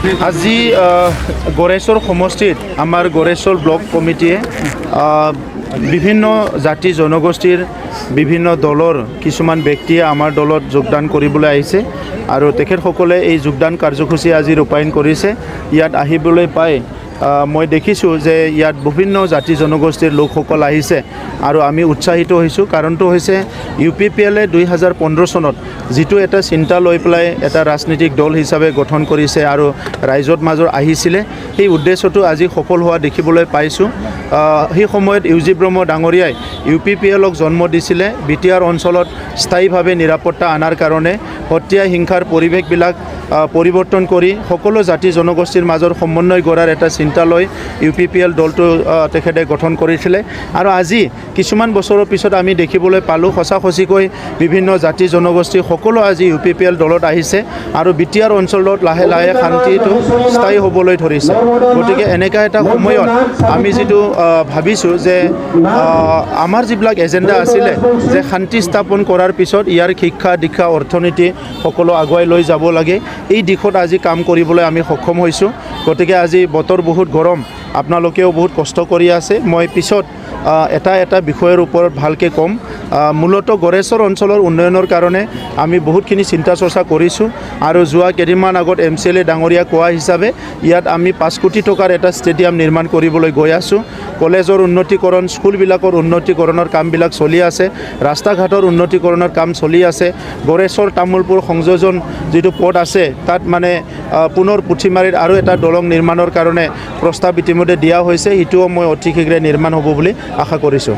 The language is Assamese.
আজি গড়েশ্বৰ সমষ্টিত আমাৰ গড়েশ্বৰ ব্লক কমিটিয়ে বিভিন্ন জাতি জনগোষ্ঠীৰ বিভিন্ন দলৰ কিছুমান ব্যক্তিয়ে আমাৰ দলত যোগদান কৰিবলৈ আহিছে আৰু তেখেতসকলে এই যোগদান কাৰ্যসূচী আজি ৰূপায়ণ কৰিছে। ইয়াত আহিবলৈ পাই মই দেখিছোঁ যে ইয়াত বিভিন্ন জাতি জনগোষ্ঠীৰ লোকসকল আহিছে আৰু আমি উৎসাহিত হৈছোঁ। কাৰণটো হৈছে UPPL 2015 চনত যিটো এটা চিন্তা লৈ পেলাই এটা ৰাজনৈতিক দল হিচাপে গঠন কৰিছে আৰু ৰাইজৰ মাজত আহিছিলে, সেই উদ্দেশ্যটো আজি সফল হোৱা দেখিবলৈ পাইছোঁ। সেই সময়ত UG ব্ৰহ্ম ডাঙৰীয়াই UPPLক জন্ম দিছিলে BTR অঞ্চলত স্থায়ীভাৱে নিৰাপত্তা অনাৰ কাৰণে। হত্যা হিংসাৰ পৰিৱেশবিলাক পৰিৱৰ্তন কৰি সকলো জাতি জনগোষ্ঠীৰ মাজৰ সমন্বয় গঢ়াৰ এটা চিন্তা লৈ UPPL দলটো তেখেতে গঠন কৰিছিলে। আৰু আজি কিছুমান বছৰৰ পিছত আমি দেখিবলৈ পালোঁ সঁচাকৈ বিভিন্ন জাতি জনগোষ্ঠী সকলো আজি UPPL দলত আহিছে আৰু BTR অঞ্চলত লাহে লাহে শান্তিটো স্থায়ী হ'বলৈ ধৰিছে। গতিকে এনেকুৱা এটা সময়ত আমি যিটো ভাবিছোঁ যে আমাৰ যিবিলাক এজেণ্ডা আছিলে যে শান্তি স্থাপন কৰাৰ পিছত ইয়াৰ শিক্ষা দীক্ষা অৰ্থনীতি সকলো আগুৱাই লৈ যাব লাগে, এই দিশত আজি কাম কৰিবলৈ আমি সক্ষম হৈছোঁ। গতিকে আজি বতৰ বহুত গৰম, আপোনালোকেও বহুত কষ্ট কৰি আছে। মই পিছত এটা বিষয়ৰ ওপৰত ভালকৈ ক'ম। মূলতঃ গড়েশ্বৰ অঞ্চলৰ উন্নয়নৰ কাৰণে আমি বহুতখিনি চিন্তা চৰ্চা কৰিছোঁ আৰু যোৱা কেইদিনমান আগত MCLA ডাঙৰীয়া কোৱা হিচাপে ইয়াত আমি 5 কোটি টকাৰ এটা ষ্টেডিয়াম নিৰ্মাণ কৰিবলৈ গৈ আছোঁ। কলেজৰ উন্নতিকৰণ, স্কুলবিলাকৰ উন্নতিকৰণৰ কামবিলাক চলি আছে, ৰাস্তা ঘাটৰ উন্নতিকৰণৰ কাম চলি আছে। গড়েশ্বৰ তামোলপুৰ সংযোজন যিটো পথ আছে তাত মানে পুনৰ পুথিমাৰীত আৰু এটা দলং নিৰ্মাণৰ কাৰণে প্ৰস্তাৱ ইতিমধ্যে দিয়া হৈছে, সেইটোও মই অতি শীঘ্ৰে নিৰ্মাণ হ'ব বুলি আশা কৰিছোঁ।